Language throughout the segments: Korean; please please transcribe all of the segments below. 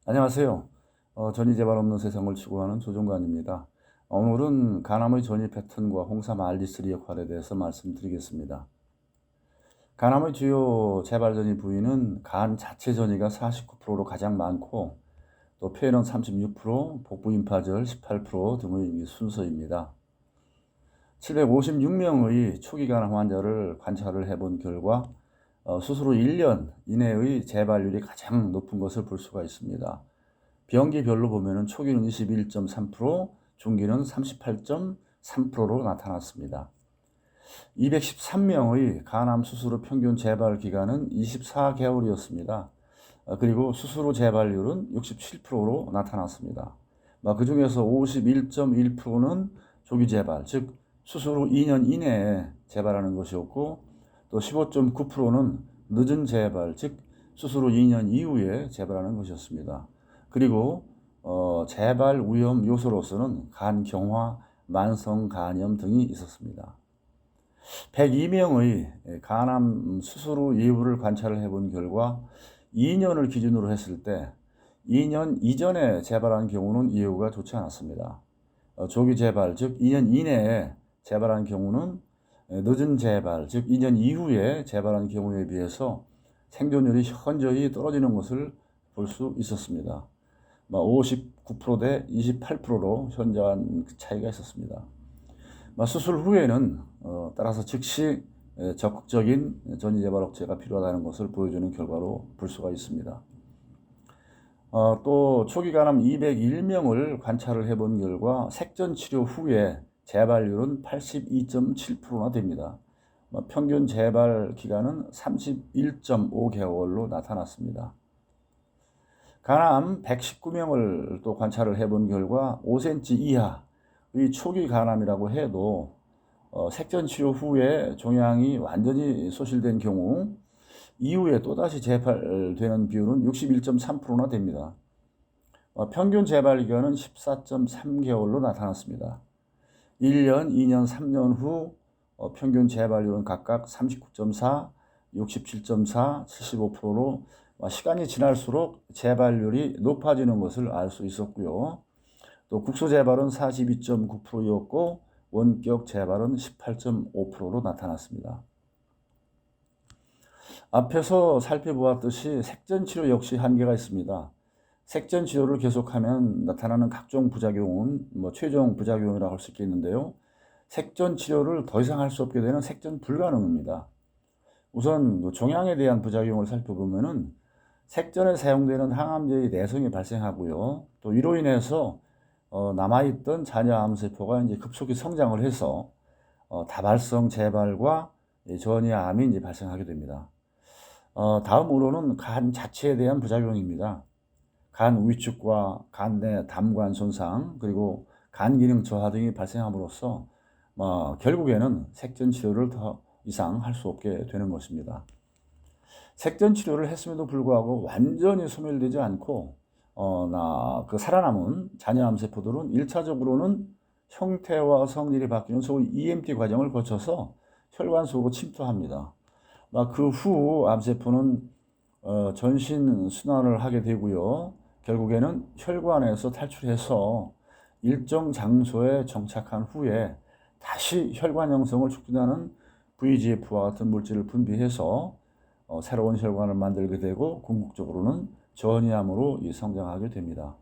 안녕하세요. 전이 재발 없는 세상을 추구하는 조종관입니다. 오늘은 간암의 전이 패턴과 홍삼 RD3 역할에 대해서 말씀드리겠습니다. 간암의 주요 재발 전이 부위는 간 자체 전이가 49%로 가장 많고 또 폐는 36%, 복부 임파절 18% 등의 순서입니다. 756명의 초기 간암 환자를 관찰을 해본 결과 수술 후 1년 이내의 재발률이 가장 높은 것을 볼 수가 있습니다. 병기별로 보면은 초기는 21.3%, 중기는 38.3%로 나타났습니다. 213명의 간암 수술 후 평균 재발 기간은 24개월이었습니다. 그리고 수술 후 재발률은 67%로 나타났습니다. 그 중에서 51.1%는 조기 재발, 즉 수술 후 2년 이내에 재발하는 것이었고, 또 15.9%는 늦은 재발, 즉 수술 후 2년 이후에 재발하는 것이었습니다. 그리고 재발 위험 요소로서는 간경화, 만성 간염 등이 있었습니다. 102명의 간암 수술 후 이후를 관찰을 해본 결과 2년을 기준으로 했을 때 2년 이전에 재발한 경우는 이후가 좋지 않았습니다. 조기 재발, 즉 2년 이내에 재발한 경우는 늦은 재발, 즉 2년 이후에 재발한 경우에 비해서 생존율이 현저히 떨어지는 것을 볼 수 있었습니다. 59% 대 28%로 현저한 차이가 있었습니다. 수술 후에는 따라서 즉시 적극적인 전이재발 억제가 필요하다는 것을 보여주는 결과로 볼 수가 있습니다. 또 초기 간암 201명을 관찰을 해본 결과 색전 치료 후에 재발률은 82.7%나 됩니다. 평균 재발 기간은 31.5개월로 나타났습니다. 간암 119명을 또 관찰을 해본 결과 5cm 이하의 초기 간암이라고 해도 색전 치료 후에 종양이 완전히 소실된 경우 이후에 또다시 재발되는 비율은 61.3%나 됩니다. 평균 재발 기간은 14.3개월로 나타났습니다. 1년, 2년, 3년 후 평균 재발률은 각각 39.4, 67.4, 75%로 시간이 지날수록 재발률이 높아지는 것을 알 수 있었고요. 또 국소 재발은 42.9%였고 원격 재발은 18.5%로 나타났습니다. 앞에서 살펴보았듯이 색전 치료 역시 한계가 있습니다. 색전 치료를 계속하면 나타나는 각종 부작용은 최종 부작용이라고 할 수 있겠는데요. 색전 치료를 더 이상 할 수 없게 되는 색전 불가능입니다. 우선 종양에 대한 부작용을 살펴보면은 색전에 사용되는 항암제의 내성이 발생하고요. 또 이로 인해서 남아있던 잔여 암세포가 이제 급속히 성장을 해서 다발성 재발과 전이암이 이제 발생하게 됩니다. 다음으로는 간 자체에 대한 부작용입니다. 간 위축과 간 내 담관 손상 그리고 간 기능 저하 등이 발생함으로써 결국에는 색전 치료를 더 이상 할 수 없게 되는 것입니다. 색전 치료를 했음에도 불구하고 완전히 소멸되지 않고 살아남은 잔여암 세포들은 1차적으로는 형태와 성질이 바뀌는 소위 EMT 과정을 거쳐서 혈관 속으로 침투합니다. 그 후 암세포는 전신 순환을 하게 되고요. 결국에는 혈관에서 탈출해서 일정 장소에 정착한 후에 다시 혈관 형성을 촉진하는 VEGF와 같은 물질을 분비해서 새로운 혈관을 만들게 되고 궁극적으로는 전이암으로 성장하게 됩니다.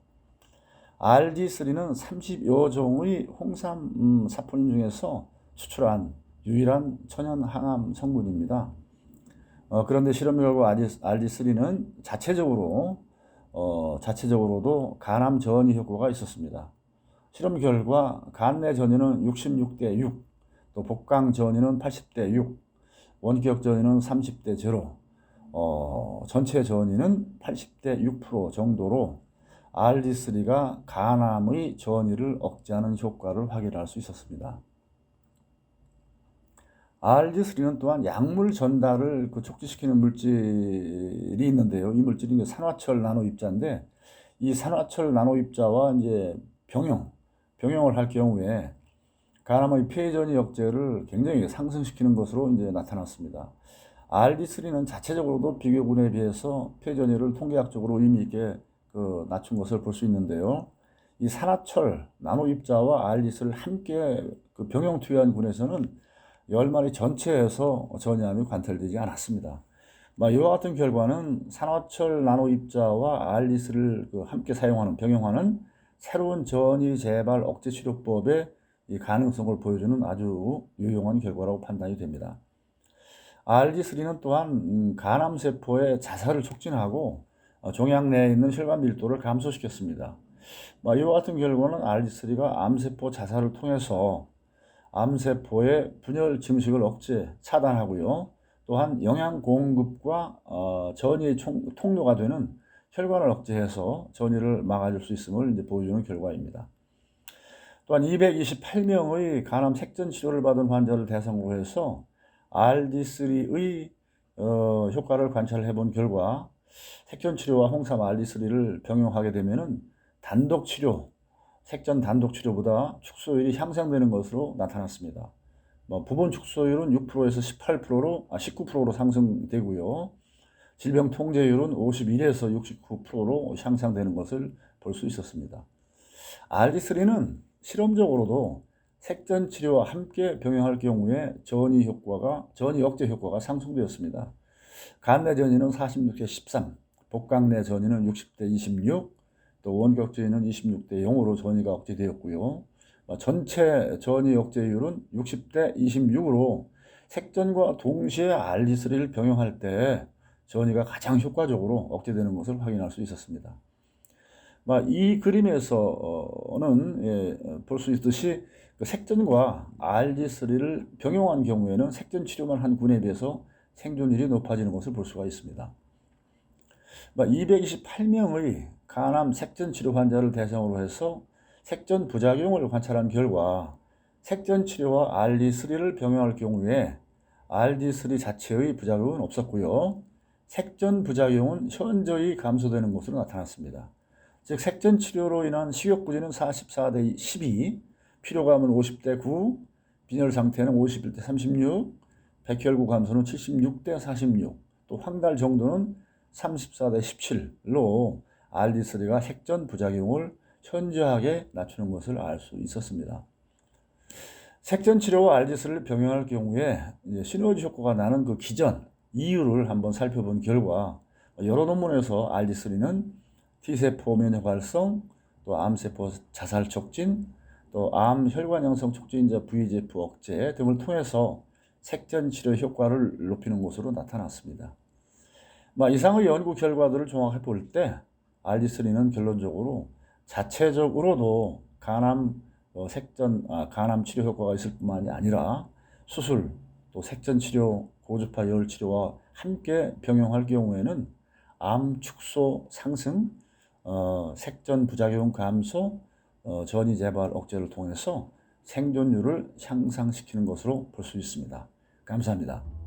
RD3는 30여 종의 홍삼 사포닌 중에서 추출한 유일한 천연 항암 성분입니다. 그런데 실험 결과 RD3는 자체적으로도 간암 전이 효과가 있었습니다. 실험 결과 간 내 전이는 66대 6, 또 복강 전이는 80대 6, 원격 전이는 30대 0, 전체 전이는 80대 6% 정도로 RD3가 간암의 전이를 억제하는 효과를 확인할 수 있었습니다. RD3는 또한 약물 전달을 촉진시키는 물질이 있는데요. 이 물질이 산화철 나노 입자인데 이 산화철 나노 입자와 이제 병용을 할 경우에 간암의 폐전이 억제를 굉장히 상승시키는 것으로 이제 나타났습니다. RD3는 자체적으로도 비교군에 비해서 폐전이를 통계학적으로 의미 있게 낮춘 것을 볼 수 있는데요. 이 산화철, 나노입자와 알리스를 함께 병용 투여한 군에서는 10마리 전체에서 전이암이 관찰되지 않았습니다. 이와 같은 결과는 산화철 나노입자와 알리스를 함께 사용하는, 병용하는 새로운 전이 재발 억제 치료법의 이 가능성을 보여주는 아주 유용한 결과라고 판단이 됩니다. RG3는 또한 간암세포의 자살을 촉진하고 종양 내에 있는 혈관 밀도를 감소시켰습니다. 이와 같은 결과는 RG3가 암세포 자살을 통해서 암세포의 분열 증식을 억제, 차단하고요. 또한 영양 공급과 전이의 통로가 되는 혈관을 억제해서 전이를 막아줄 수 있음을 이제 보여주는 결과입니다. 또한 228명의 간암 색전 치료를 받은 환자를 대상으로 해서 RD3의 효과를 관찰해 본 결과 색전 치료와 홍삼 RD3를 병용하게 되면은 단독 치료, 색전 단독 치료보다 축소율이 향상되는 것으로 나타났습니다. 부분 축소율은 6%에서 19%로 상승되고요. 질병 통제율은 51에서 69%로 향상되는 것을 볼 수 있었습니다. RD3는 실험적으로도 색전 치료와 함께 병행할 경우에 전이 억제 효과가 상승되었습니다. 간내 전이는 46대 13, 복강내 전이는 60대 26, 또 원격 전이는 26대 0으로 전이가 억제되었고요. 전체 전이 억제율은 60대 26으로 색전과 동시에 RD3를 병용할 때 전이가 가장 효과적으로 억제되는 것을 확인할 수 있었습니다. 이 그림에서는 볼 수 있듯이 색전과 RD3를 병용한 경우에는 색전 치료만 한 군에 비해서 생존율이 높아지는 것을 볼 수가 있습니다. 228명의 간암 색전 치료 환자를 대상으로 해서 색전 부작용을 관찰한 결과 색전 치료와 RD3를 병용할 경우에 RD3 자체의 부작용은 없었고요. 색전 부작용은 현저히 감소되는 것으로 나타났습니다. 즉 색전 치료로 인한 식욕 부진은 44대 12, 피로감은 50대 9, 빈혈 상태는 51대 36, 백혈구 감소는 76대 46, 또 황달 정도는 34대 17로 RD3가 색전 부작용을 현저하게 낮추는 것을 알 수 있었습니다. 색전 치료와 RD3를 병행할 경우에 시너지 효과가 나는 그 기전, 이유를 한번 살펴본 결과 여러 논문에서 RD3는 T세포 면역 활성, 또 암세포 자살 촉진, 또 암 혈관 형성 촉진자 VEGF 억제 등을 통해서 색전 치료 효과를 높이는 것으로 나타났습니다. 이상의 연구 결과들을 종합해 볼 때 RD3는 결론적으로 자체적으로도 간암 치료 효과가 있을 뿐만이 아니라 수술, 또 색전 치료, 고주파 열 치료와 함께 병용할 경우에는 암 축소 상승, 색전 부작용 감소, 전이 재발 억제를 통해서 생존율을 향상시키는 것으로 볼 수 있습니다. 감사합니다.